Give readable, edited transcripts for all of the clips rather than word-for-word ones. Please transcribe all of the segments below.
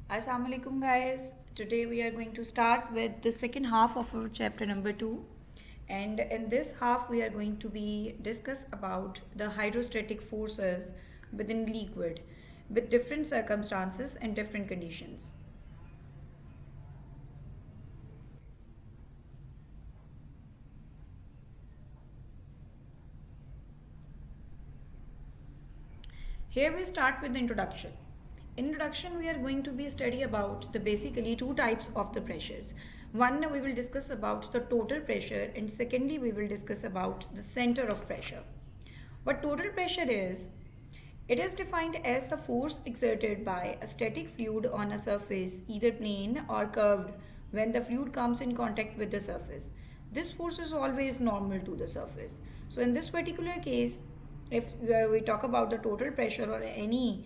Assalamu alaikum guys. Today we are going to start with the second half of our chapter number 2, and in this half we are going to be discuss about the hydrostatic forces within liquid with different circumstances and different conditions. Here we start with the introduction. In introduction, we are going to be study about the basically two types of the pressures. One, we will discuss about the total pressure, and secondly, we will discuss about the center of pressure. What total pressure is? It is defined as the force exerted by a static fluid on a surface, either plane or curved, when the fluid comes in contact with the surface. This force is always normal to the surface. So, in this particular case, if we talk about the total pressure or any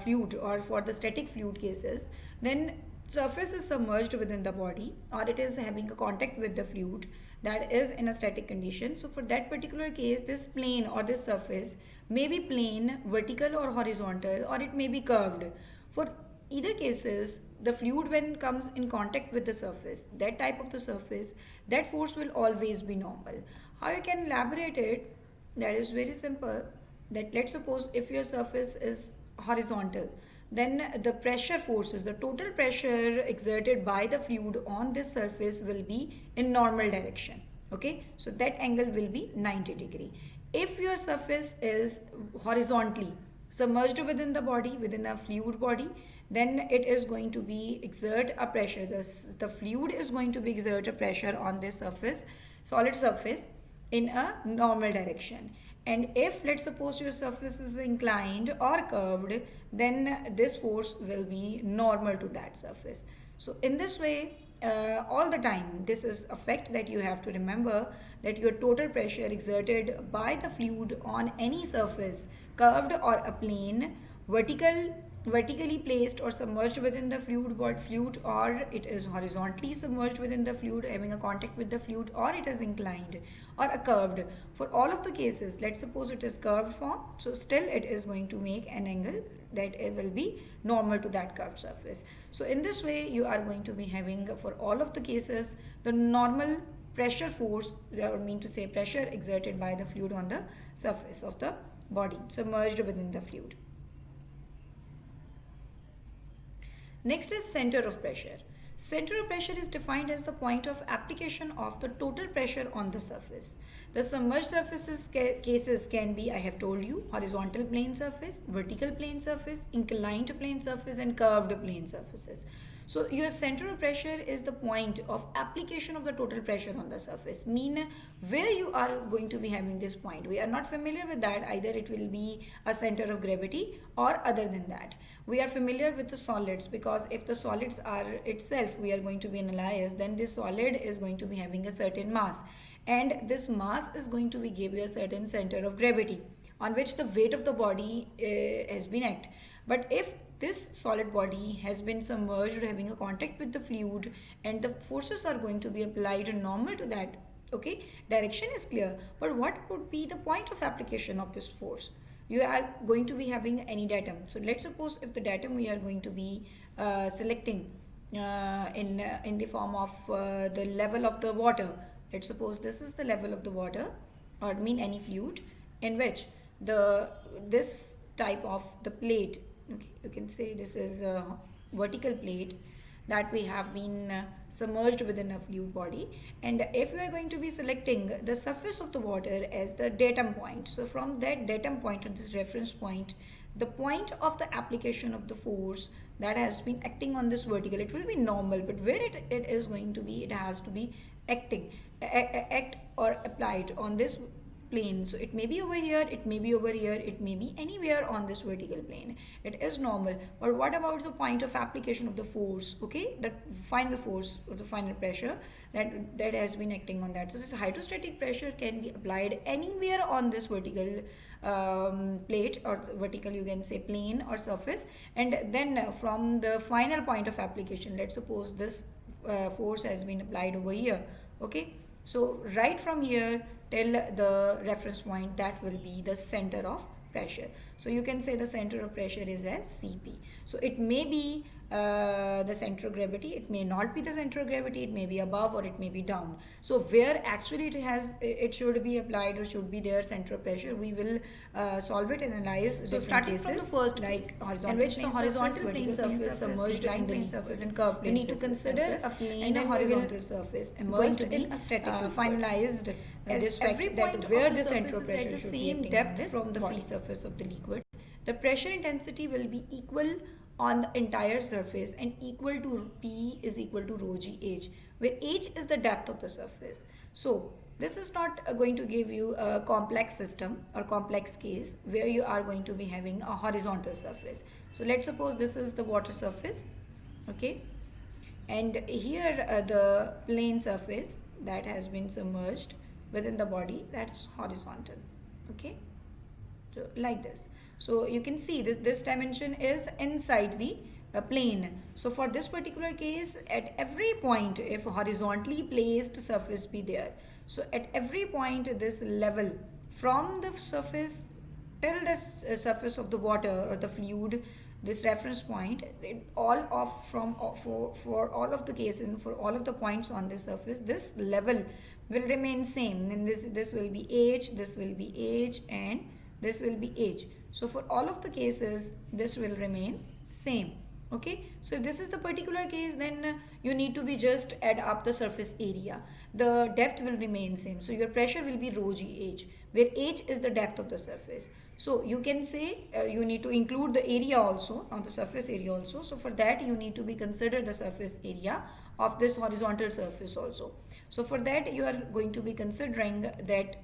fluid or for the static fluid cases, then surface is submerged within the body or it is having a contact with the fluid that is in a static condition. So for that particular case, this plane or this surface may be plane, vertical or horizontal, or it may be curved. For either cases, the fluid when comes in contact with the surface, that type of the surface, that force will always be normal. How you can elaborate it? That is very simple. That let's suppose if your surface is horizontal, then the pressure forces, the total pressure exerted by the fluid on this surface will be in normal direction. Okay, so that angle will be 90 degree. If your surface is horizontally submerged within the body, within a fluid body, then it is going to be exert a pressure. The fluid is going to be exert a pressure on this surface, solid surface, in a normal direction. And if let's suppose your surface is inclined or curved, then this force will be normal to that surface. So in this way, all the time, this is a fact that you have to remember, that your total pressure exerted by the fluid on any surface, curved or a plane, vertically placed or submerged within the fluid, or it is horizontally submerged within the fluid having a contact with the fluid, or it is inclined or a curved. For all of the cases, let's suppose it is curved form, so still it is going to make an angle that it will be normal to that curved surface. So in this way, you are going to be having for all of the cases the normal pressure force, or mean to say pressure exerted by the fluid on the surface of the body submerged within the fluid. Next is center of pressure. Center of pressure is defined as the point of application of the total pressure on the surface. The submerged surfaces cases can be, I have told you, horizontal plane surface, vertical plane surface, inclined plane surface, and curved plane surfaces. So your center of pressure is the point of application of the total pressure on the surface. Mean where you are going to be having this point. We are not familiar with that. Either it will be a center of gravity or other than that. We are familiar with the solids, because if the solids are itself we are going to be analyze, then this solid is going to be having a certain mass, and this mass is going to be give you a certain center of gravity on which the weight of the body has been act. But if this solid body has been submerged or having a contact with the fluid, and the forces are going to be applied normal to that, okay, direction is clear, but what would be the point of application of this force? You are going to be having any datum. So let's suppose if the datum we are going to be selecting in the form of the level of the water. Let's suppose this is the level of the water, or mean any fluid in which the this type of the plate, okay, you can say this is a vertical plate that we have been submerged within a fluid body, and if we are going to be selecting the surface of the water as the datum point, so from that datum point or this reference point, the point of the application of the force that has been acting on this vertical, it will be normal, but where it is going to be, it has to be acting act or applied on this plane. So it may be over here, it may be over here, it may be anywhere on this vertical plane. It is normal. But what about the point of application of the force? Okay, the final force or the final pressure that has been acting on that. So this hydrostatic pressure can be applied anywhere on this vertical plate, or vertical you can say plane or surface, and then from the final point of application, let's suppose this force has been applied over here. Okay, so right from here till the reference point, that will be the center of pressure. So you can say the center of pressure is as Cp. So it may be the center of gravity. It may not be the center of gravity, it may be above or it may be down. So where actually it should be applied or should be their center of pressure, we will solve it and analyze. So starting from the first like horizontal, in which the horizontal plane surface submerged in the plane surface and curved plane. You need to consider a plane and horizontal surface immersed in a static finalized respect that where the center of pressure should be at the same depth from the free surface of the liquid. The pressure intensity will be equal on the entire surface and equal to P is equal to rho g h, where h is the depth of the surface. So this is not going to give you a complex system or complex case where you are going to be having a horizontal surface. So let's suppose this is the water surface, okay, and here the plane surface that has been submerged within the body, that is horizontal, okay. So like this. So you can see this dimension is inside the plane. So for this particular case, at every point, if horizontally placed surface be there, so at every point this level from the surface till the surface of the water or the fluid, this reference point, for all of the cases, for all of the points on this surface, this level will remain same. And this will be h, this will be h, and this will be h. So for all of the cases, this will remain same, okay. So if this is the particular case, then you need to be just add up the surface area. The depth will remain same, so your pressure will be rho g h, where h is the depth of the surface. So you can say you need to include the area also, on the surface area also. So for that you need to be consider the surface area of this horizontal surface also. So for that you are going to be considering that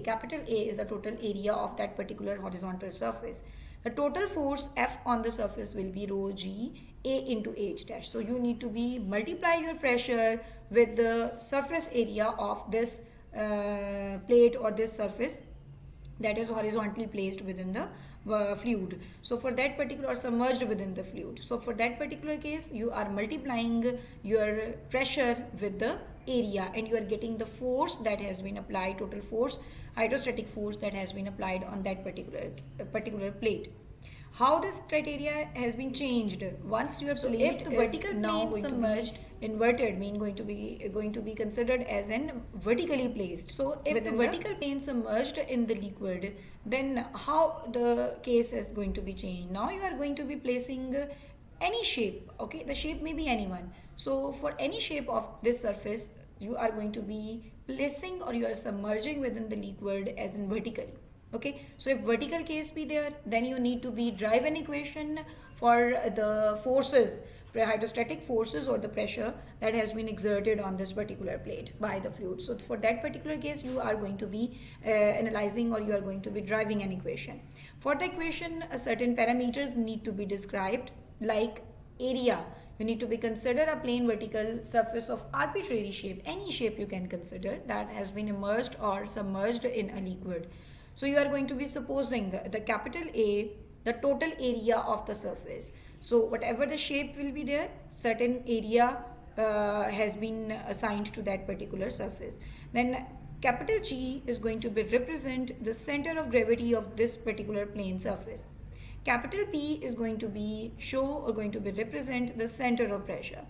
capital A is the total area of that particular horizontal surface. The total force F on the surface will be rho g A into h dash. So you need to be multiply your pressure with the surface area of this plate or this surface that is horizontally placed within the fluid. So for that particular, or submerged within the fluid. So for that particular case, you are multiplying your pressure with the area and you are getting the force that has been applied, total force, hydrostatic force that has been applied on that particular plate. How this criteria has been changed once your plate if the vertical now plane submerged, inverted mean going to be considered as an vertically placed. So if the vertical plane submerged in the liquid, then how the case is going to be changed? Now you are going to be placing any shape, okay, the shape may be anyone. So for any shape of this surface, you are going to be placing or you are submerging within the liquid as in vertically. Okay, so if vertical case be there, then you need to be drive an equation for the forces, hydrostatic forces or the pressure that has been exerted on this particular plate by the fluid. So for that particular case, you are going to be analyzing or you are going to be driving an equation. For the equation, certain parameters need to be described, like area. You need to be consider a plane vertical surface of arbitrary shape, any shape you can consider that has been immersed or submerged in a liquid. So you are going to be supposing the capital A, the total area of the surface. So whatever the shape will be there, certain area has been assigned to that particular surface. Then capital G is going to be represent the center of gravity of this particular plane surface. Capital P is going to be show or going to be represent the center of pressure.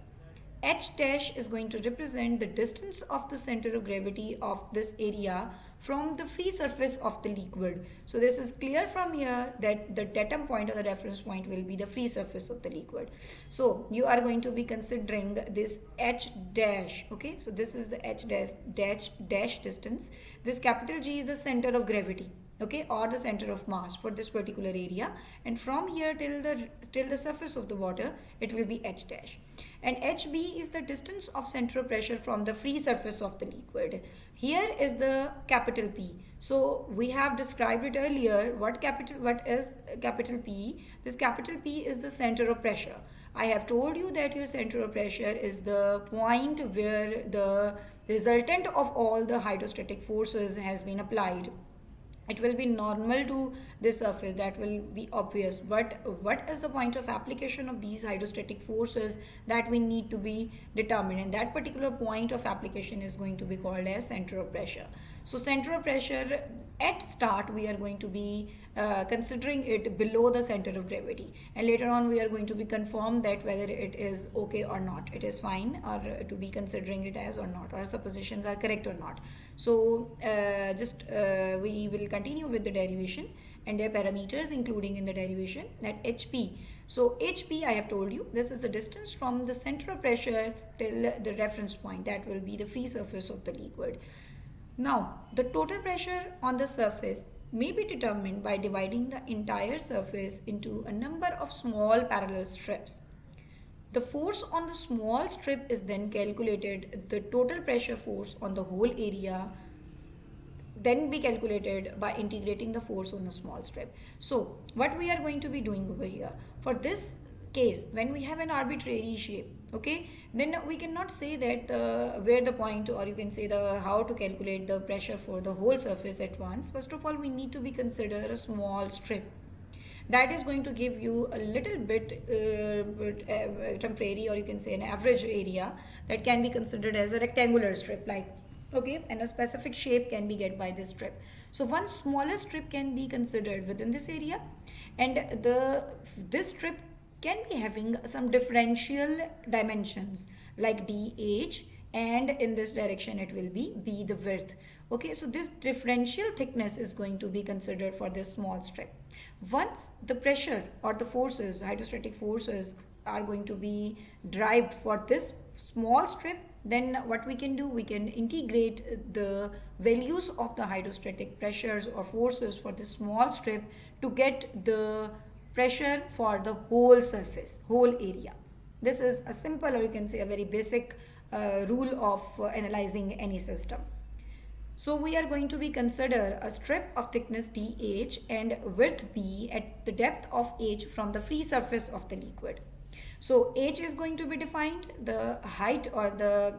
H dash is going to represent the distance of the center of gravity of this area from the free surface of the liquid. So this is clear from here that the datum point or the reference point will be the free surface of the liquid. So you are going to be considering this H dash, okay. So this is the H dash distance. This capital G is the center of gravity, okay, or the center of mass for this particular area, and from here till the surface of the water it will be H dash, and HB is the distance of center of pressure from the free surface of the liquid. Here is the capital P. So we have described it earlier. What is capital P? This capital P is the center of pressure. I have told you that your center of pressure is the point where the resultant of all the hydrostatic forces has been applied. it will be normal to this surface, that will be obvious. But what is the point of application of these hydrostatic forces, that we need to be determined, and that particular point of application is going to be called as center of pressure. So center of pressure, at start we are going to be considering it below the center of gravity, and later on we are going to be confirmed that whether it is okay or not, it is fine, or to be considering it as or not, or suppositions are correct or not. So just we will continue with the derivation and their parameters, including in the derivation that HP. So HP, I have told you, this is the distance from the center of pressure till the reference point, that will be the free surface of the liquid. Now, the total pressure on the surface may be determined by dividing the entire surface into a number of small parallel strips. The force on the small strip is then calculated, the total pressure force on the whole area then be calculated by integrating the force on a small strip. So what we are going to be doing over here, for this case, when we have an arbitrary shape, okay, then we cannot say that where the point, or you can say the how to calculate the pressure for the whole surface at once. First of all, we need to be consider a small strip that is going to give you a little bit temporary, or you can say an average area, that can be considered as a rectangular strip, like, okay, and a specific shape can be get by this strip. So one smaller strip can be considered within this area, and this strip can be having some differential dimensions like dh, and in this direction it will be b, the width. Okay, so this differential thickness is going to be considered for this small strip. Once the pressure or the forces, hydrostatic forces, are going to be derived for this small strip, then what we can do, we can integrate the values of the hydrostatic pressures or forces for this small strip to get the pressure for the whole surface, whole area. This is a simple, or you can say a very basic rule of analyzing any system. So we are going to be consider a strip of thickness dh and width b at the depth of h from the free surface of the liquid. So h is going to be defined, the height or the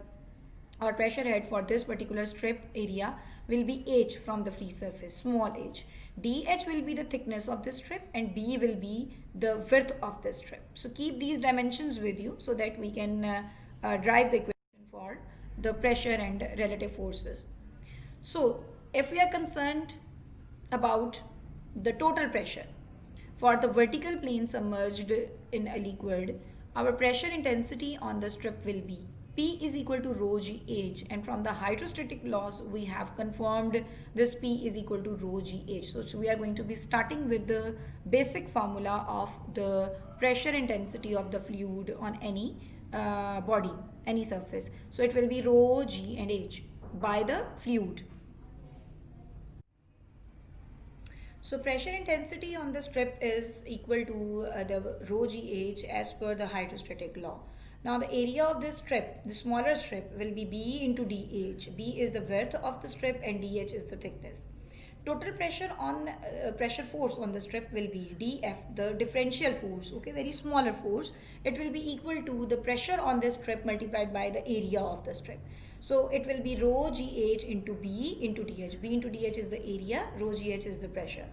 pressure head for this particular strip area will be h from the free surface, small h. dh will be the thickness of this strip, and b will be the width of this strip. So keep these dimensions with you so that we can derive the equation for the pressure and relative forces. So if we are concerned about the total pressure for the vertical plane submerged in a liquid, our pressure intensity on the strip will be P is equal to rho GH, and from the hydrostatic laws we have confirmed this P is equal to rho GH. So we are going to be starting with the basic formula of the pressure intensity of the fluid on any body, any surface. So it will be rho G and H by the fluid. So pressure intensity on the strip is equal to the rho GH as per the hydrostatic law. Now the area of this strip, the smaller strip, will be B into DH. B is the width of the strip and DH is the thickness. Total pressure on pressure force on the strip will be dF, the differential force, okay, very smaller force. It will be equal to the pressure on this strip multiplied by the area of the strip. So it will be rho GH into B into DH. B into DH is the area, rho GH is the pressure.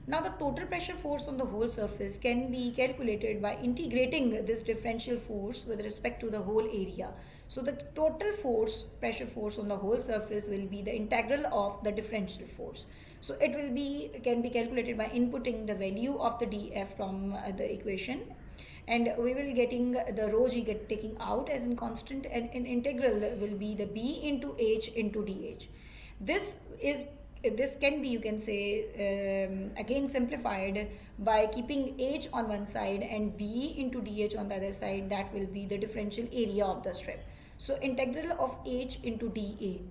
Now the total pressure force on the whole surface can be calculated by integrating this differential force with respect to the whole area. So the total force, pressure force on the whole surface will be the integral of the differential force. So it will be, can be calculated by inputting the value of the dF from the equation, and we will getting the rho g get taking out as in constant, and in integral will be the b into h into dh. This can be, you can say, again simplified by keeping h on one side and b into dh on the other side. That will be the differential area of the strip. So integral of h into dA,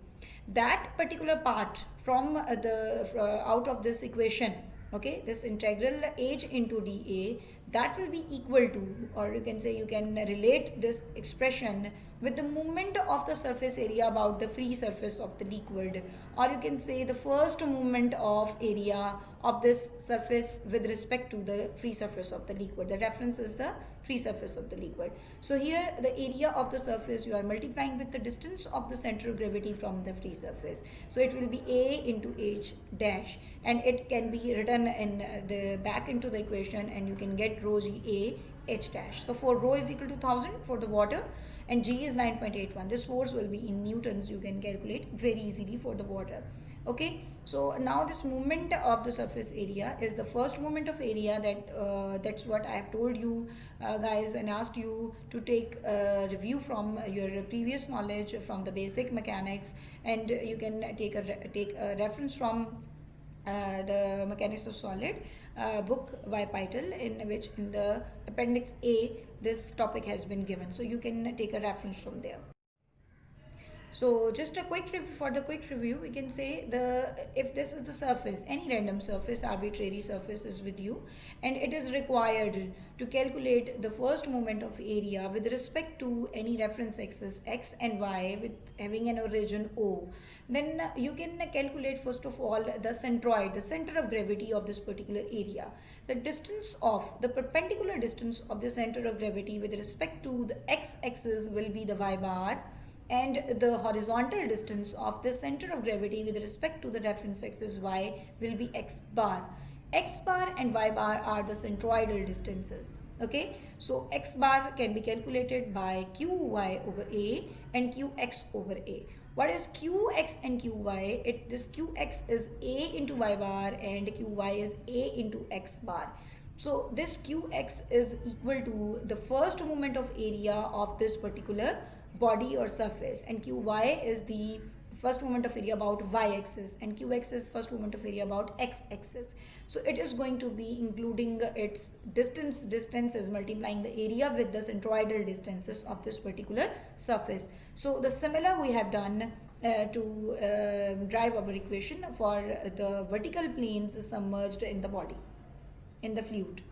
that particular part from the out of this equation, okay, this integral h into dA, that will be equal to, or you can say you can relate this expression with the movement of the surface area about the free surface of the liquid, or you can say the first movement of area of this surface with respect to the free surface of the liquid. The reference is the free surface of the liquid. So here the area of the surface you are multiplying with the distance of the center of gravity from the free surface. So it will be A into H dash, and it can be written in the back into the equation, and you can get rho G A H dash. So for rho is equal to 1000 for the water, and G is 9.81. This force will be in newtons. You can calculate very easily for the water. Okay, so now this movement of the surface area is the first movement of area, that's what I have told you guys, and asked you to take a review from your previous knowledge from the basic mechanics, and you can take a reference from the Mechanics of Solid book by Pytel, in which in the appendix A this topic has been given, so you can take a reference from there. So just a quick for the quick review, we can say if this is the surface, any random surface, arbitrary surface is with you, and it is required to calculate the first moment of area with respect to any reference axis x and y with having an origin O. Then you can calculate first of all the centroid, the center of gravity of this particular area. The distance of the perpendicular distance of the center of gravity with respect to the x-axis will be the y bar, and the horizontal distance of the center of gravity with respect to the reference axis y will be x bar. X bar and y bar are the centroidal distances. Okay, so x bar can be calculated by qy over a and qx over a. What is qx and qy? This qx is a into y bar and qy is a into x bar. So this qx is equal to the first moment of area of this particular body or surface, and qy is the first moment of area about y-axis, and qx is first moment of area about x-axis. So it is going to be including its distance is multiplying the area with the centroidal distances of this particular surface. So the similar we have done to drive our equation for the vertical planes submerged in the body, in the fluid.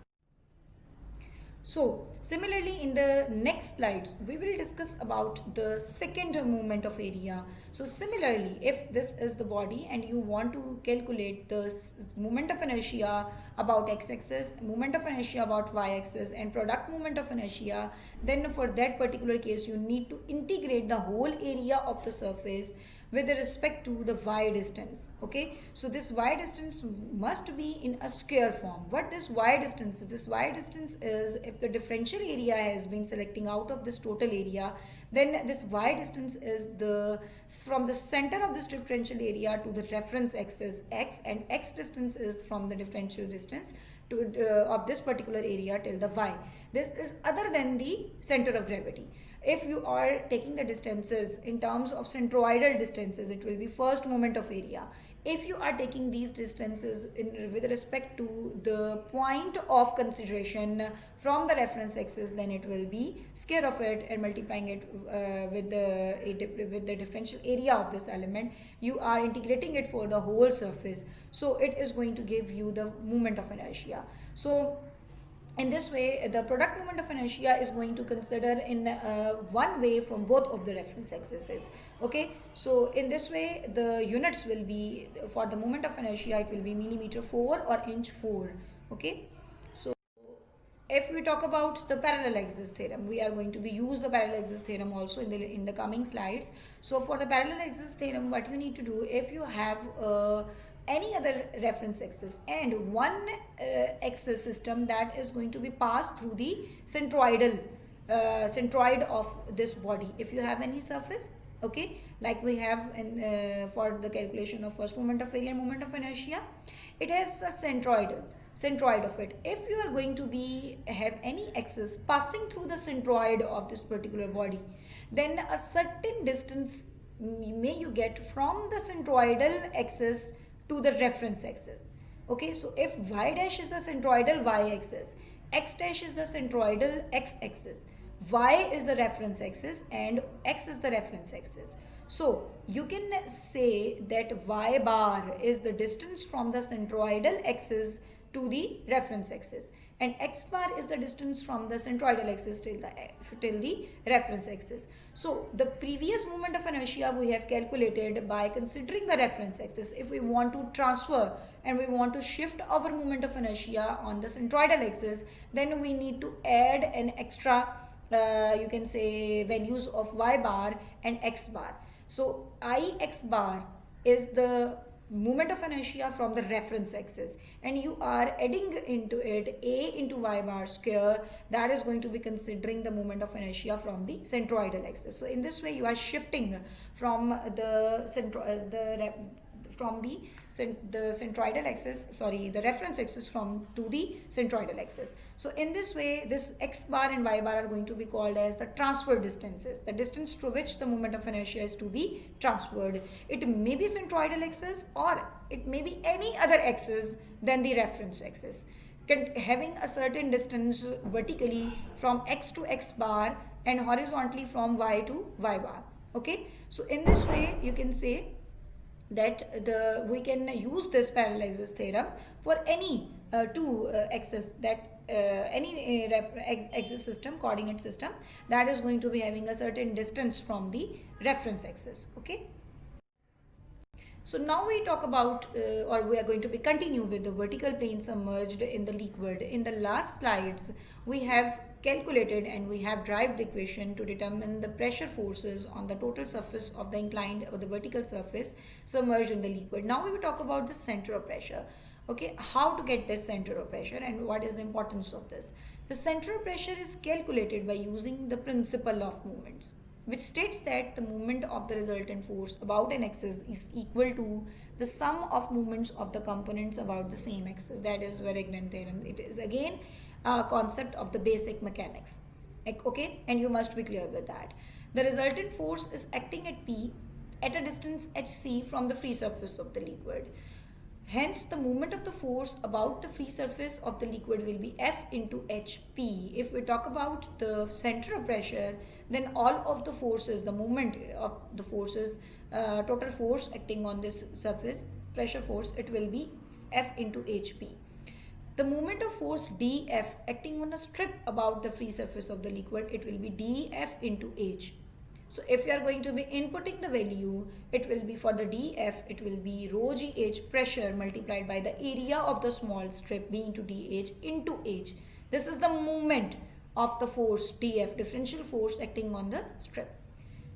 So similarly in the next slides we will discuss about the second movement of area. So similarly, if this is the body and you want to calculate the moment of inertia about x-axis, moment of inertia about y-axis, and product moment of inertia, then for that particular case you need to integrate the whole area of the surface with respect to the y distance. Okay, so this y distance must be in a square form. What this y distance is? This y distance is, if the differential area has been selecting out of this total area, then this y distance is from the center of this differential area to the reference axis x, and x distance is from the differential distance to of this particular area till the y. This is other than the center of gravity. If you are taking the distances in terms of centroidal distances, it will be first moment of area. If you are taking these distances with respect to the point of consideration from the reference axis, then it will be square of it and multiplying it with the differential area of this element. You are integrating it for the whole surface. So it is going to give you the moment of inertia. So in this way, the product moment of inertia is going to consider in one way from both of the reference axes. Okay, so in this way the units will be, for the moment of inertia it will be millimeter 4 or inch 4. Okay, so if we talk about the parallel axis theorem, we are going to use the parallel axis theorem also in the coming slides. So for the parallel axis theorem, what you need to do, if you have any other reference axis and one axis system that is going to be passed through the centroid of this body, if you have any surface, okay, like we have in for the calculation of first moment of area and moment of inertia, it has the centroid of it. If you are going to have any axis passing through the centroid of this particular body, then a certain distance may you get from the centroidal axis to the reference axis. Okay, so if y dash is the centroidal y axis, x dash is the centroidal x axis, y is the reference axis, and x is the reference axis. So you can say that y bar is the distance from the centroidal axis to the reference axis, and x bar is the distance from the centroidal axis till the reference axis. So the previous moment of inertia we have calculated by considering the reference axis. If we want to transfer and we want to shift our moment of inertia on the centroidal axis, then we need to add an extra you can say values of y bar and x bar. So ix bar is the moment of inertia from the reference axis, and you are adding into it a into y bar square, that is going to be considering the moment of inertia from the centroidal axis. So in this way you are shifting from the centroidal axis, sorry, the reference axis from to the centroidal axis. So in this way, this x bar and y bar are going to be called as the transfer distances, the distance through which the moment of inertia is to be transferred. It may be centroidal axis or it may be any other axis than the reference axis, having a certain distance vertically from x to x bar and horizontally from y to y bar. Okay, so in this way you can say that we can use this parallaxis theorem for any two axis, that any axis system, coordinate system, that is going to be having a certain distance from the reference axis. Okay, so now we talk about or we are going to be continue with the vertical plane submerged in the liquid. In the last slides we have calculated and we have derived the equation to determine the pressure forces on the total surface of the inclined or the vertical surface submerged in the liquid. Now we will talk about the center of pressure. Okay, how to get this center of pressure and what is the importance of this. The center of pressure is calculated by using the principle of moments, which states that the moment of the resultant force about an axis is equal to the sum of moments of the components about the same axis. That is Varignan theorem. It is again a concept of the basic mechanics. Okay, and you must be clear with that. The resultant force is acting at P at a distance hc from the free surface of the liquid. Hence, the moment of the force about the free surface of the liquid will be F into HP. If we talk about the center of pressure, then all of the forces, the moment of the forces, total force acting on this surface, pressure force, it will be F into HP. The moment of force dF acting on a strip about the free surface of the liquid, it will be dF into H. So if you are going to be inputting the value, it will be for the dF, it will be rho gh pressure multiplied by the area of the small strip b into dh into H. This is the moment of the force dF, differential force acting on the strip.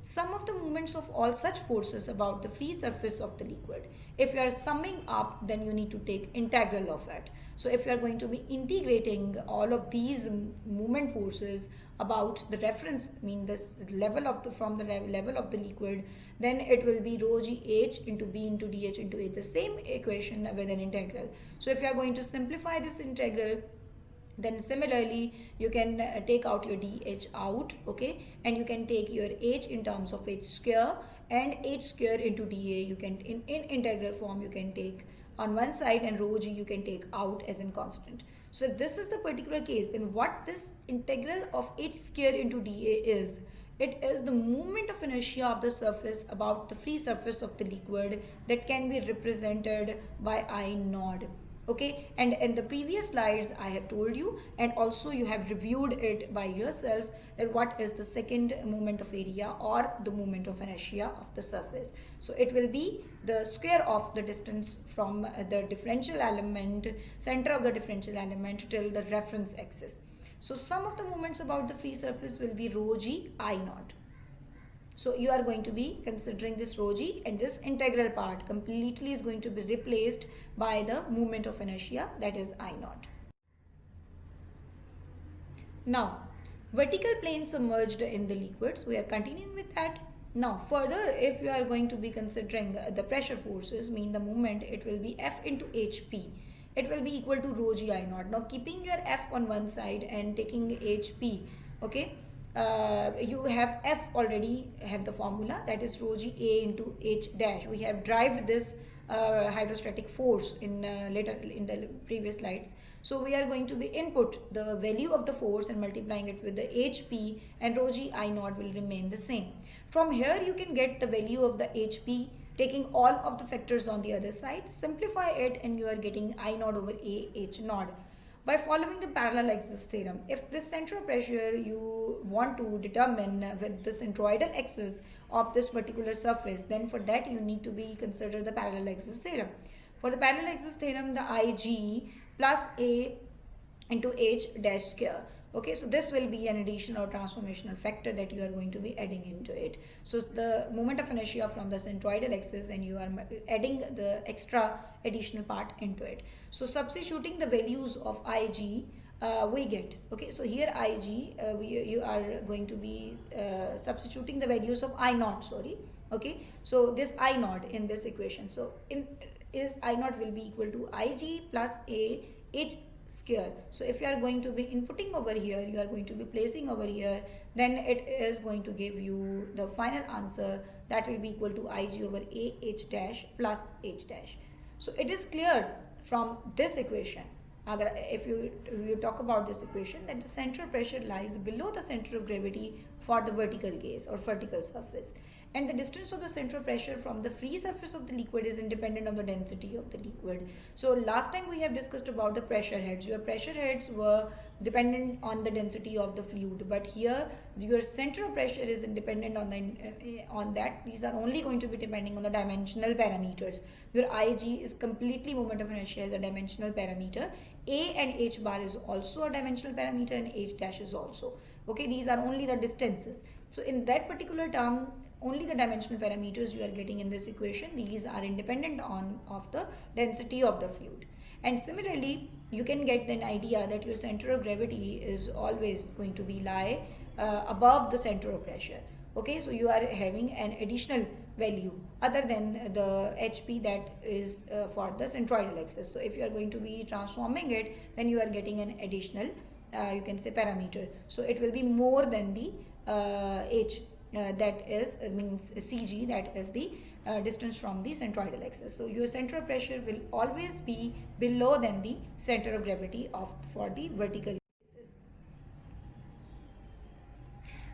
Sum of the moments of all such forces about the free surface of the liquid. If you are summing up, then you need to take integral of it. So if you are going to be integrating all of these moment forces about the reference, this level of the from the level of the liquid, then it will be rho gh into b into dh into a, the same equation with an integral. So if you are going to simplify this integral, then similarly you can take out your dh out, okay, and you can take your h in terms of h square and h square into dA. You can in integral form you can take on one side and rho g you can take out as in constant. So if this is the particular case, then what this integral of h square into dA is, it is the moment of inertia of the surface about the free surface of the liquid that can be represented by I naught. Okay, and in the previous slides I have told you, and also you have reviewed it by yourself, that what is the second moment of area or the moment of inertia of the surface. So it will be the square of the distance from the differential element, center of the differential element till the reference axis. So sum of the moments about the free surface will be rho g I naught. So you are going to be considering this rho g, and this integral part completely is going to be replaced by the moment of inertia, that is I naught. Now, vertical plane submerged in the liquids, we are continuing with that. Now further, if you are going to be considering the pressure forces, the moment, it will be F into HP. It will be equal to rho g I naught. Now keeping your F on one side and taking HP, okay, you have F already have the formula, that is rho g A into H dash. We have derived this hydrostatic force in later in the previous slides. So we are going to be input the value of the force and multiplying it with the HP, and rho g I naught will remain the same. From here you can get the value of the HP, taking all of the factors on the other side, simplify it, and you are getting I naught over A H naught. by following the parallel axis theorem. If this center of pressure you want to determine with the centroidal axis of this particular surface, then for that you need to be consider the parallel axis theorem. For the parallel axis theorem, the IG plus A into H dash square. Okay, so this will be an additional or transformational factor that you are going to be adding into it. So the moment of inertia from the centroidal axis, and you are adding the extra additional part into it. So substituting the values of Ig, we get, okay, so here Ig, you are going to be substituting the values of I naught, sorry, okay, so this I naught in this equation, so I naught will be equal to Ig plus A H square. So if you are going to be inputting over here, you are going to be placing over here, then it is going to give you the final answer that will be equal to Ig over A H dash plus H dash. So it is clear from this equation, if you talk about this equation, that the central pressure lies below the center of gravity for the vertical case or vertical surface, and the distance of the central pressure from the free surface of the liquid is independent of the density of the liquid. So last time we have discussed about the pressure heads. Your pressure heads were dependent on the density of the fluid, but here your center of pressure is independent on that. These are only going to be depending on the dimensional parameters. Your Ig is completely moment of inertia as a dimensional parameter. A and H bar is also a dimensional parameter, and H dash is also. Okay, these are only the distances. So in that particular term, only the dimensional parameters you are getting in this equation. These are independent of the density of the fluid. And similarly, you can get an idea that your center of gravity is always going to be lie above the center of pressure. Okay, so you are having an additional value other than the HP that is for the centroidal axis. So if you are going to be transforming it, then you are getting an additional you can say parameter. So it will be more than the H that is means CG, that is the distance from the centroidal axis. So your center of pressure will always be below than the center of gravity for the vertical cases.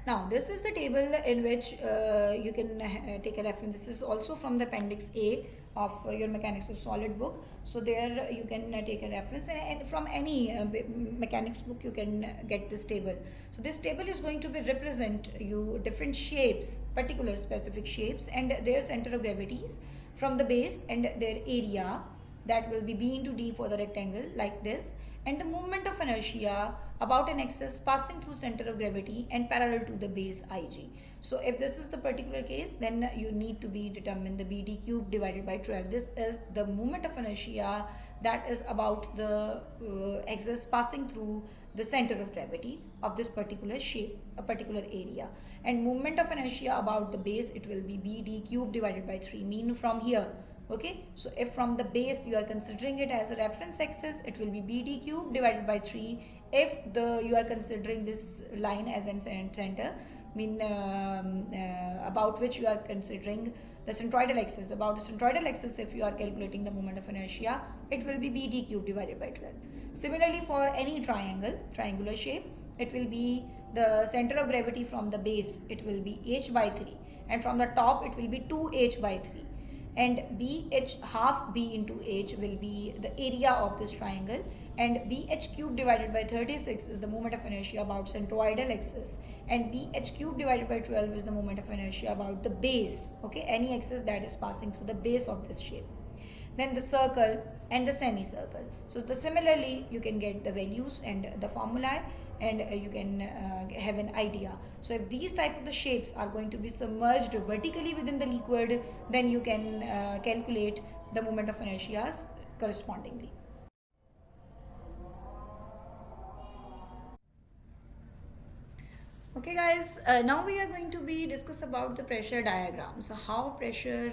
Now this is the table in which you can take a reference. This is also from the appendix A of your mechanics of solid book. So there you can take a reference, and from any mechanics book you can get this table. So this table is going to be represent you different shapes, particular specific shapes, and their center of gravities from the base, and their area, that will be B into D for the rectangle like this, and the moment of inertia about an axis passing through center of gravity and parallel to the base Ig. So if this is the particular case, then you need to be determine the BD cube divided by 12. This is the moment of inertia that is about the axis passing through the center of gravity of this particular shape, a particular area. And moment of inertia about the base, it will be BD cube divided by 3, mean from here. Okay, so if from the base you are considering it as a reference axis, it will be BD cube divided by 3. If you are considering this line as an center, mean about which you are considering the centroidal axis, about the centroidal axis, if you are calculating the moment of inertia, it will be BD cube divided by 12. Similarly, for any triangular shape, it will be the center of gravity from the base, it will be H by 3, and from the top it will be 2H by 3. And BH half B into H will be the area of this triangle, and BH cube divided by 36 is the moment of inertia about centroidal axis, and BH cube divided by 12 is the moment of inertia about the base, okay, any axis that is passing through the base of this shape. Then the circle and the semicircle. So similarly you can get the values and the formulae, and you can have an idea. So if these type of the shapes are going to be submerged vertically within the liquid, then you can calculate the moment of inertia correspondingly. Okay guys, now we are going to be discuss about the pressure diagram. So how pressure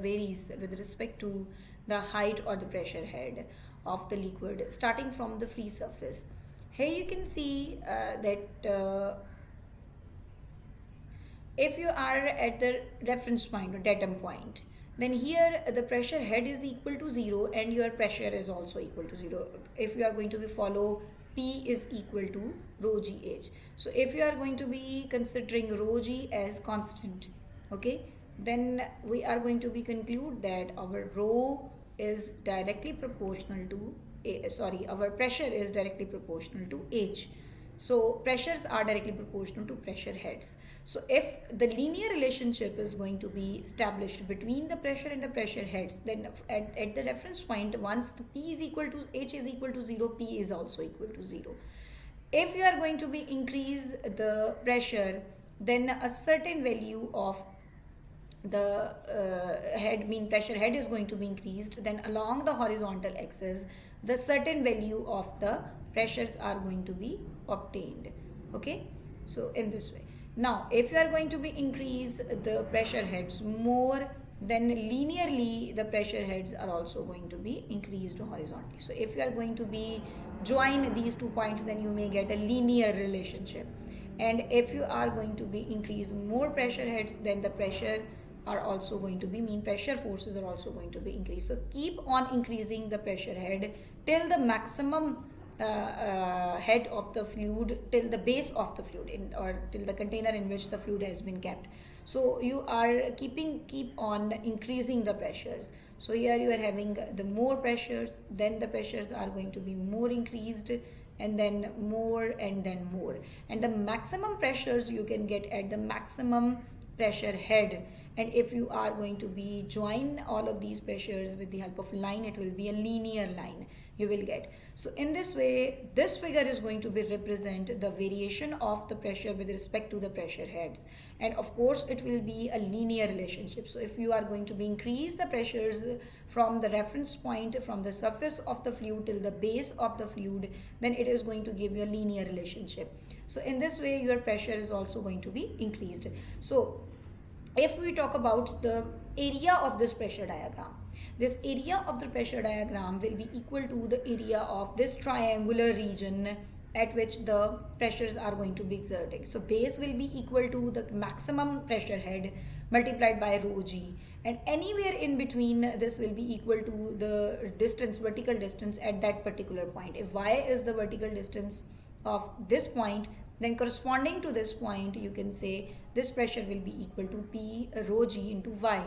varies with respect to the height or the pressure head of the liquid starting from the free surface. Here you can see that if you are at the reference point or datum point, then here the pressure head is equal to 0 and your pressure is also equal to 0. If you are going to be follow P is equal to rho GH. So if you are going to be considering rho G as constant, okay, then we are going to be conclude that our rho is directly proportional to our pressure is directly proportional to H. So pressures are directly proportional to pressure heads. So if the linear relationship is going to be established between the pressure and the pressure heads, then at the reference point, once the P is equal to H is equal to 0, P is also equal to 0. If you are going to be increase the pressure, then a certain value of the pressure head is going to be increased, then along the horizontal axis the certain value of the pressures are going to be obtained. Okay, so in this way, now if you are going to be increase the pressure heads more, then linearly the pressure heads are also going to be increased horizontally. So if you are going to be join these 2 points, then you may get a linear relationship. And if you are going to be increase more pressure heads, then the pressure are also going to be pressure forces are also going to be increased. So keep on increasing the pressure head till the maximum head of the fluid, till the base of the fluid or till the container in which the fluid has been kept. So you are keep on increasing the pressures. So here you are having the more pressures, then the pressures are going to be more increased, and then more, and then more, and the maximum pressures you can get at the maximum pressure head. And if you are going to be join all of these pressures with the help of line, it will be a linear line you will get. So in this way, this figure is going to be represent the variation of the pressure with respect to the pressure heads, and of course it will be a linear relationship. So if you are going to be increase the pressures from the reference point, from the surface of the fluid till the base of the fluid, then it is going to give you a linear relationship. So in this way your pressure is also going to be increased. So if we talk about the area of this pressure diagram, this area of the pressure diagram will be equal to the area of this triangular region at which the pressures are going to be exerted. So base will be equal to the maximum pressure head multiplied by rho g, and anywhere in between this will be equal to the distance, vertical distance at that particular point. If y is the vertical distance of this point, then corresponding to this point you can say this pressure will be equal to P rho g into y,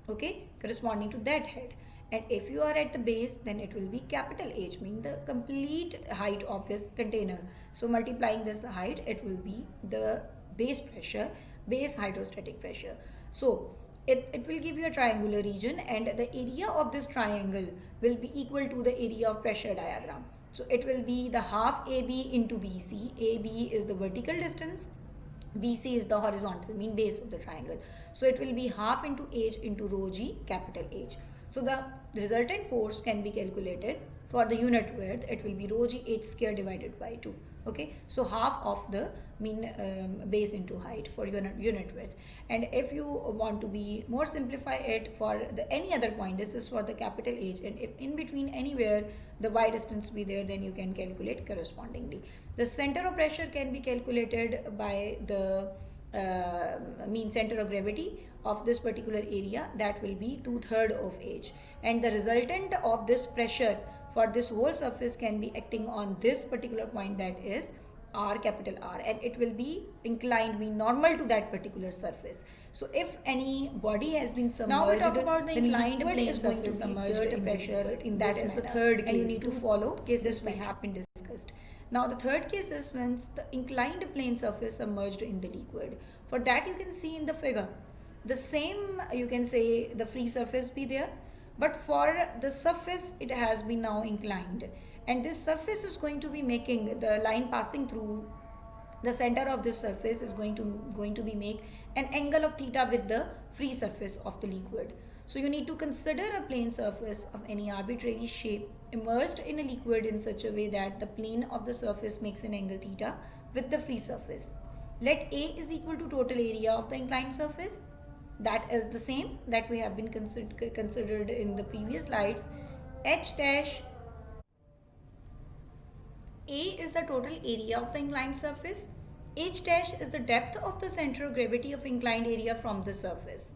okay, corresponding to that head. And if you are at the base, then it will be capital H, meaning the complete height of this container. So multiplying this height, it will be the base pressure, base hydrostatic pressure. So it will give you a triangular region, and the area of this triangle will be equal to the area of pressure diagram. So it will be the half AB into BC. AB is the vertical distance, BC is the horizontal, mean base of the triangle. So it will be half into H into rho g, capital H. So the resultant force can be calculated for the unit width. It will be rho g H square divided by 2. Okay, so half of the base into height for unit width. And if you want to be more simplify it for the any other point, this is for the capital H, and if in between anywhere the y distance be there, then you can calculate correspondingly. The center of pressure can be calculated by the center of gravity of this particular area, that will be 2/3 of H, and the resultant of this pressure for this whole surface can be acting on this particular point, that is R, capital R, and it will be inclined, mean normal to that particular surface. So if any body has been submerged, now we talk about the inclined plane is going to submerge the pressure in that is the third case, and you need to follow cases we have been discussed. Now the third case is when the inclined plane surface submerged in the liquid. For that you can see in the figure, the same you can say the free surface be there, but for the surface it has been now inclined, and this surface is going to be making the line passing through the center of this surface is going to be make an angle of theta with the free surface of the liquid. So you need to consider a plane surface of any arbitrary shape immersed in a liquid in such a way that the plane of the surface makes an angle theta with the free surface. Let A is equal to total area of the inclined surface. That is the same that we have been considered in the previous slides. H dash A is the total area of the inclined surface. H dash is the depth of the center of gravity of inclined area from the surface.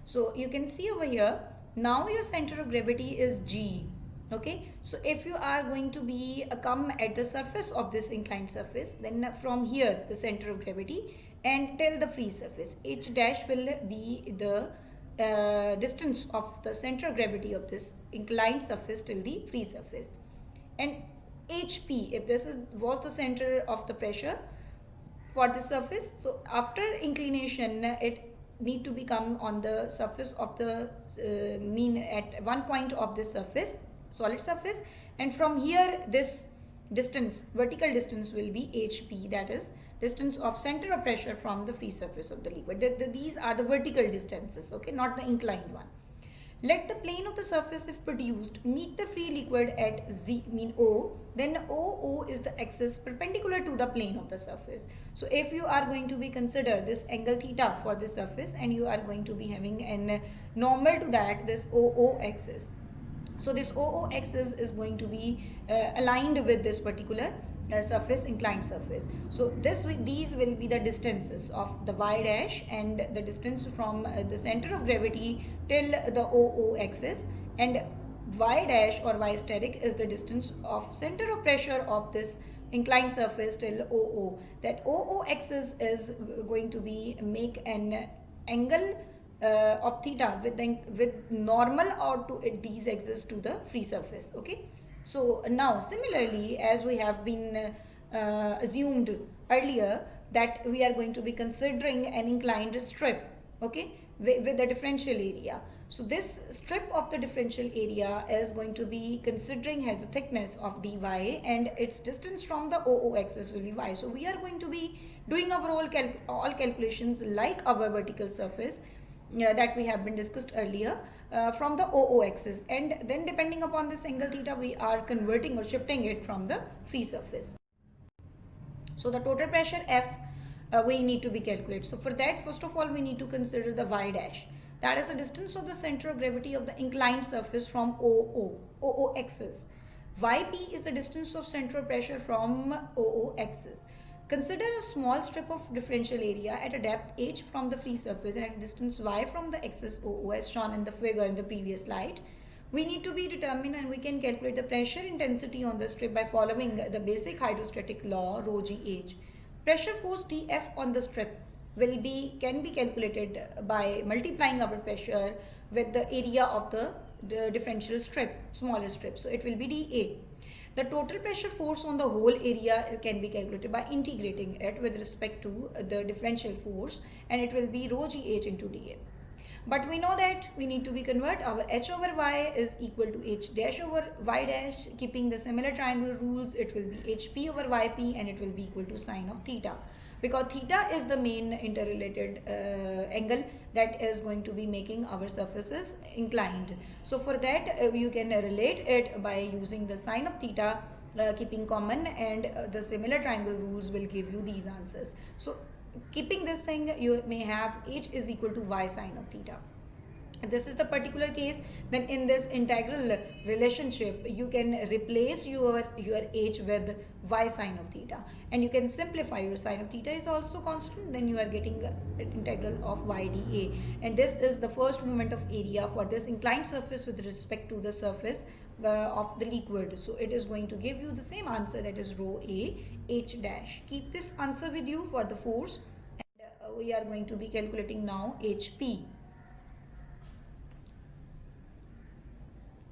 So you can see over here, now your center of gravity is G. Okay, so if you are going to be come at the surface of this inclined surface, then from here the center of gravity and till the free surface, H dash will be the distance of the center of gravity of this inclined surface till the free surface. And HP, if this was the center of the pressure for the surface, so after inclination it need to become on the surface of the mean at one point of this surface, solid surface, and from here this distance, vertical distance, will be HP, that is distance of center of pressure from the free surface of the liquid. These are the vertical distances, okay, not the inclined one. Let the plane of the surface, if produced, meet the free liquid at Z, mean O, then OO is the axis perpendicular to the plane of the surface. So if you are going to be consider this angle theta for this surface, and you are going to be having an normal to that, this OO axis. So this OO axis is going to be aligned with this particular surface, inclined surface. So these will be the distances of the y dash and the distance from the center of gravity till the OO axis, and y dash or y steric is the distance of center of pressure of this inclined surface till OO. That OO axis is going to be make an angle of theta with normal or to these axis to the free surface, okay. So now similarly, as we have been assumed earlier, that we are going to be considering an inclined strip, okay, with the differential area. So this strip of the differential area is going to be considering has a thickness of dy, and its distance from the OO axis will be y. So we are going to be doing our all calculations like our vertical surface that we have been discussed earlier from the OO axis, and then depending upon this angle theta we are converting or shifting it from the free surface. So the total pressure F we need to be calculated. So for that, first of all, we need to consider the y dash, that is the distance of the center of gravity of the inclined surface from OO axis. YP is the distance of center of pressure from OO axis. Consider a small strip of differential area at a depth h from the free surface and at a distance y from the axis OO, as shown in the figure in the previous slide. We need to be determined, and we can calculate the pressure intensity on the strip by following the basic hydrostatic law rho gh. Pressure force Tf on the strip can be calculated by multiplying our pressure with the area of the differential strip, smaller strip. So it will be dA. The total pressure force on the whole area can be calculated by integrating it with respect to the differential force, and it will be rho gh into dA. But we know that we need to be convert our h over y is equal to h dash over y dash. Keeping the similar triangle rules, it will be hp over yp, and it will be equal to sine of theta, because theta is the main interrelated angle that is going to be making our surfaces inclined. So for that you can relate it by using the sine of theta, keeping common, and the similar triangle rules will give you these answers. So keeping this thing, you may have h is equal to y sine of theta. If this is the particular case, then in this integral relationship you can replace your h with y sine of theta, and you can simplify. Your sine of theta is also constant, then you are getting integral of y dA, and this is the first moment of area for this inclined surface with respect to the surface of the liquid. So it is going to give you the same answer, that is rho a h dash. Keep this answer with you for the force, and we are going to be calculating now hp.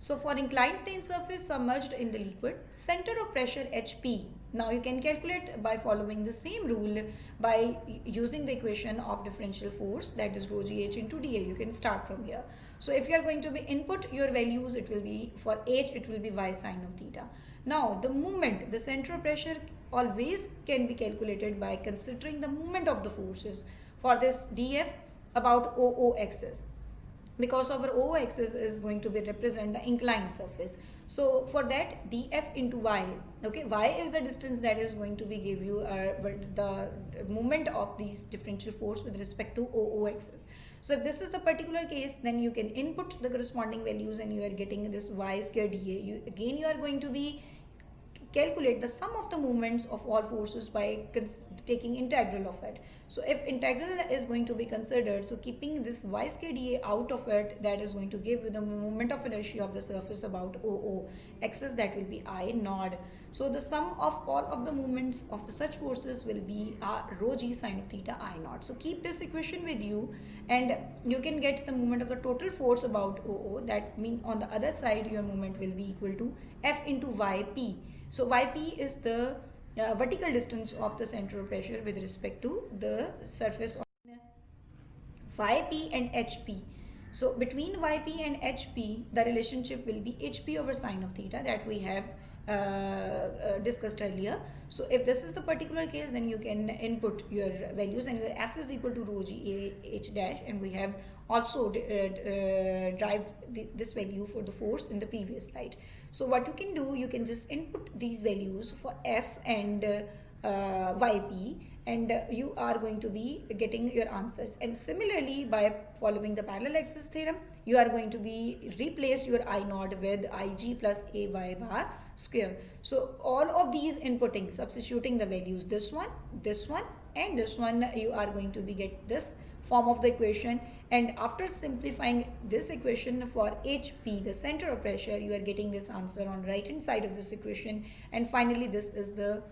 So for inclined plane surface submerged in the liquid, center of pressure HP. Now you can calculate by following the same rule by using the equation of differential force, that is rho gh into dA. You can start from here. So if you are going to be input your values, it will be for h, it will be y sine of theta. Now the moment, the center of pressure always can be calculated by considering the moment of the forces for this dF about OO axis, because our OO axis is going to be represent the inclined surface. So for that, dF into y, okay, y is the distance that is going to be give you the moment of these differential force with respect to OO axis. So if this is the particular case, then you can input the corresponding values and you are getting this y square dA. Again you are going to be calculate the sum of the moments of all forces by taking integral of it. So if integral is going to be considered, so keeping this y square dA out of it, that is going to give you the moment of inertia of the surface about OO. Axis, that will be I nod. So the sum of all of the moments of the such forces will be rho g sine of theta I naught. So keep this equation with you and you can get the moment of the total force about OO. That means on the other side your moment will be equal to F into YP. So YP is the vertical distance of the center of pressure with respect to the surface on YP and HP. So between YP and HP, the relationship will be HP over sine of theta that we have discussed earlier. So if this is the particular case, then you can input your values and your F is equal to rho g H dash, and we have also derived this value for the force in the previous slide. So what you can do, you can just input these values for F and YP, and you are going to be getting your answers. And similarly, by following the parallel axis theorem, you are going to be replace your I naught with Ig plus AY bar square. So all of these inputting, substituting the values, this one, and this one, you are going to be get this form of the equation. And after simplifying this equation for HP, the center of pressure, you are getting this answer on right hand side of this equation. And finally, this is the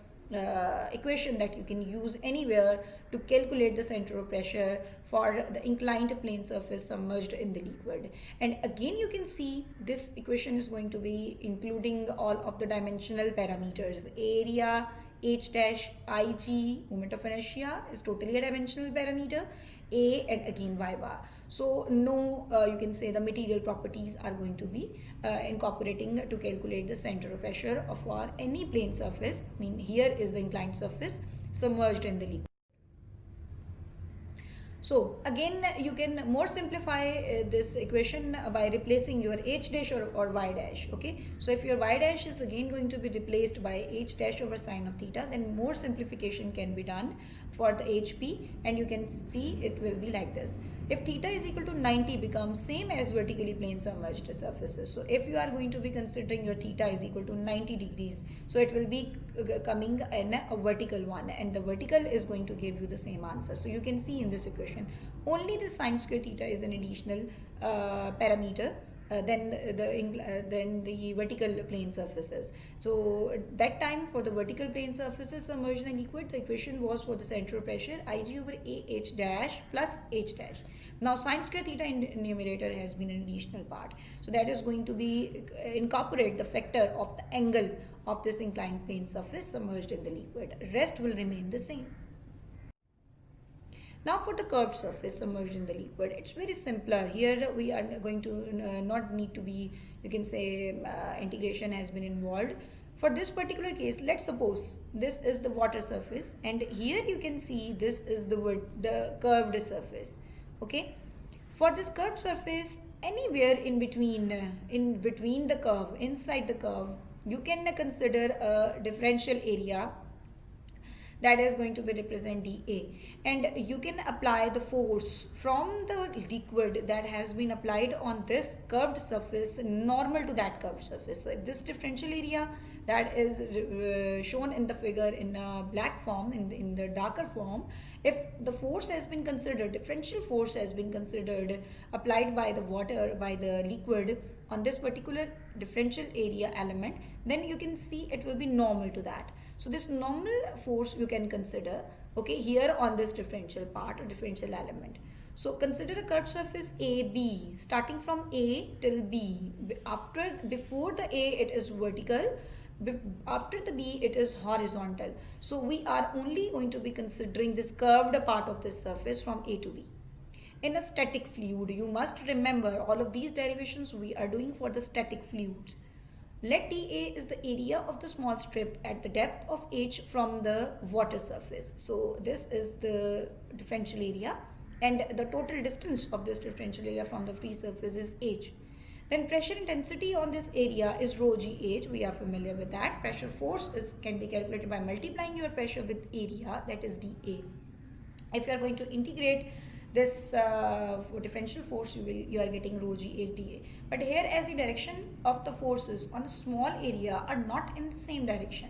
equation that you can use anywhere to calculate the center of pressure for the inclined plane surface submerged in the liquid. And again, you can see this equation is going to be including all of the dimensional parameters. Area, H dash, Ig, moment of inertia is totally a dimensional parameter, A, and again Y bar. So no, you can say the material properties are going to be incorporating to calculate the center of pressure for any plane surface. I mean, here is the inclined surface submerged in the liquid. So again, you can more simplify this equation by replacing your H dash or Y dash. Okay, so if your Y dash is again going to be replaced by H dash over sine of theta, then more simplification can be done for the HP, and you can see it will be like this. If theta is equal to 90, becomes same as vertically plane submerged surfaces. So if you are going to be considering your theta is equal to 90 degrees, so it will be coming in a vertical one, and the vertical is going to give you the same answer. So you can see in this equation, only the sine square theta is an additional parameter than the vertical plane surfaces. So that time for the vertical plane surfaces submerged in liquid, the equation was for the center of pressure Ig over AH dash plus H dash. Now sine square theta in numerator has been an additional part. So that is going to be incorporate the factor of the angle of this inclined plane surface submerged in the liquid. Rest will remain the same. Now for the curved surface submerged in the liquid, it's very simpler. Here we are going to not need to be, you can say integration has been involved. For this particular case, let's suppose this is the water surface, and here you can see this is the curved surface. Okay, for this curved surface, anywhere in between the curve, inside the curve, you can consider a differential area that is going to be represent dA, and you can apply the force from the liquid that has been applied on this curved surface normal to that curved surface. So if this differential area that is shown in the figure in a black form, in the darker form, if the force has been considered, differential force has been considered applied by the water, by the liquid on this particular differential area element, then you can see it will be normal to that. So this normal force you can consider, okay, here on this differential part or differential element. So consider a curved surface AB starting from A till B. Before the A it is vertical, after the B it is horizontal. So we are only going to be considering this curved part of this surface from A to B. In a static fluid, you must remember all of these derivations we are doing for the static fluids. Let dA is the area of the small strip at the depth of h from the water surface. So this is the differential area, and the total distance of this differential area from the free surface is h. Then pressure intensity on this area is rho gh. We are familiar with that. Pressure force can be calculated by multiplying your pressure with area, that is dA. If you are going to integrate this differential force, you are getting rho g h dA. But here, as the direction of the forces on a small area are not in the same direction,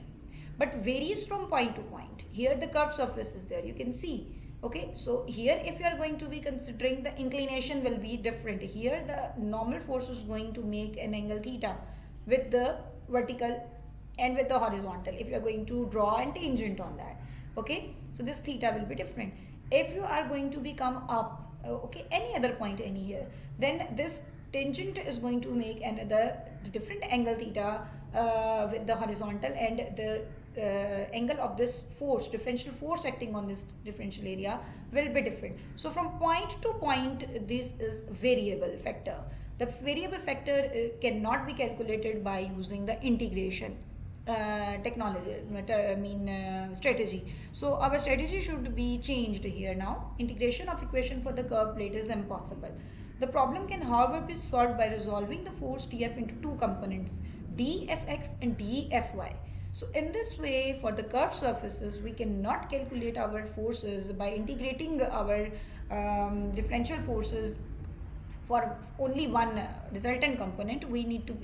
but varies from point to point. Here the curved surface is there, you can see. Okay, so here if you are going to be considering, the inclination will be different. Here the normal force is going to make an angle theta with the vertical and with the horizontal, if you are going to draw a tangent on that. Okay, so this theta will be different. If you are going to be come up, okay, any other point any here, then this tangent is going to make another different angle theta with the horizontal, and the angle of this force, differential force acting on this differential area, will be different. So from point to point, this is variable factor. The variable factor cannot be calculated by using the integration technology, strategy. So our strategy should be changed here now. Integration of equation for the curved plate is impossible. The problem can, however, be solved by resolving the force dF into two components, dFx and dFy. So in this way, for the curved surfaces, we cannot calculate our forces by integrating our differential forces for only one resultant component. We need to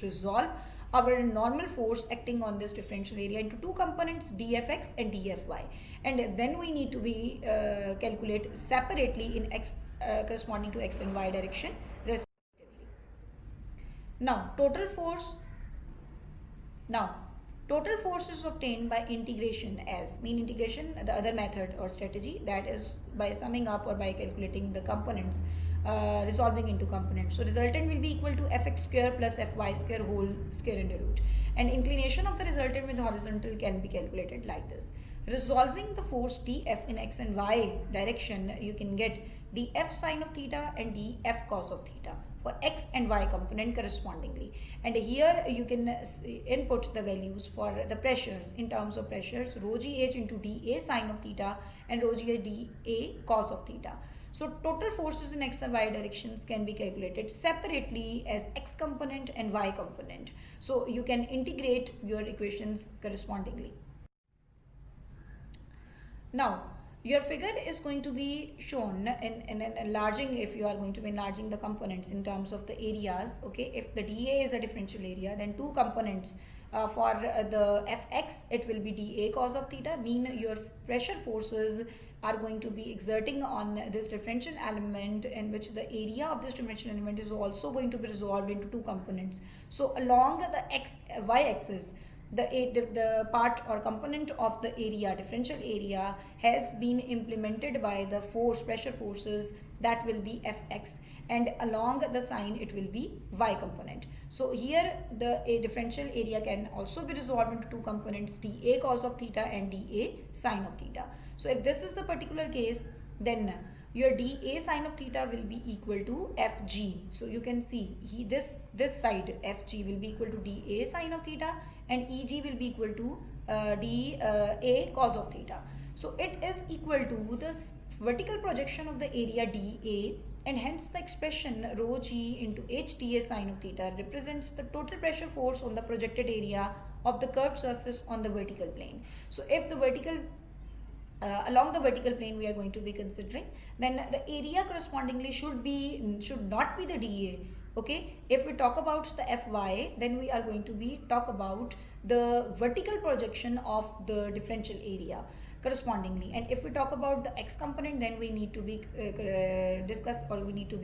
resolve our normal force acting on this differential area into two components, dfx and dfy, and then we need to be calculate separately in x corresponding to x and y direction respectively. Now total force is obtained by integration, as integration, the other method or strategy, that is by summing up or by calculating the components, resolving into components. So resultant will be equal to fx square plus fy square whole square under root, and inclination of the resultant with horizontal can be calculated like this. Resolving the force df in x and y direction, you can get df sine of theta and df cos of theta for x and y component correspondingly. And here you can input the values for the pressures in terms of pressures, rho gh into dA sine of theta and rho gh dA cos of theta. So total forces in x and y directions can be calculated separately as x component and y component. So you can integrate your equations correspondingly. Now your figure is going to be shown in enlarging, if you are going to be enlarging the components in terms of the areas. Okay, if the dA is the differential area, then two components for the fx, it will be dA cos of theta, mean your pressure forces are going to be exerting on this differential element, in which the area of this differential element is also going to be resolved into two components. So along the y axis, the part or component of the area, differential area, has been implemented by the pressure forces, that will be fx, and along the sine it will be y component. So here the differential area can also be resolved into two components, dA cos of theta and dA sine of theta. So if this is the particular case, then your dA sine of theta will be equal to fg. So you can see this side fg will be equal to dA sine of theta, and eg will be equal to dA cos of theta. So it is equal to the vertical projection of the area dA, and hence the expression rho g into h dA sine of theta represents the total pressure force on the projected area of the curved surface on the vertical plane. So if the vertical along the vertical plane we are going to be considering, then the area correspondingly should not be the dA. Okay, if we talk about the fy, then we are going to be talk about the vertical projection of the differential area correspondingly. And if we talk about the x component, then we need to be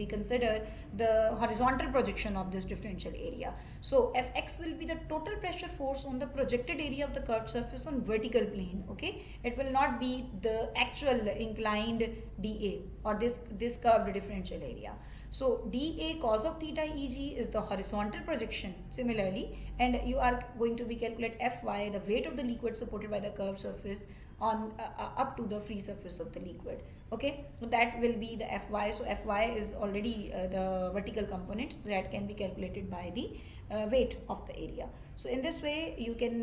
consider the horizontal projection of this differential area. So fx will be the total pressure force on the projected area of the curved surface on vertical plane. Okay, it will not be the actual inclined dA or this curved differential area. So dA cos of theta Eg is the horizontal projection similarly, and you are going to be calculate Fy, the weight of the liquid supported by the curved surface on up to the free surface of the liquid. Okay, so that will be the Fy. So Fy is already the vertical component, so that can be calculated by the weight of the area. So in this way you can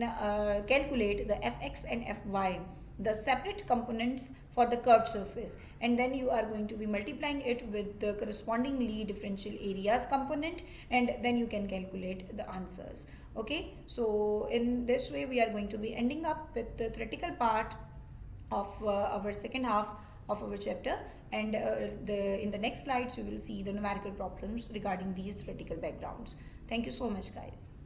calculate the Fx and Fy, the separate components for the curved surface, and then you are going to be multiplying it with the correspondingly differential areas component, and then you can calculate the answers. Okay, so in this way we are going to be ending up with the theoretical part of our second half of our chapter, and in the next slides we will see the numerical problems regarding these theoretical backgrounds. Thank you so much, guys.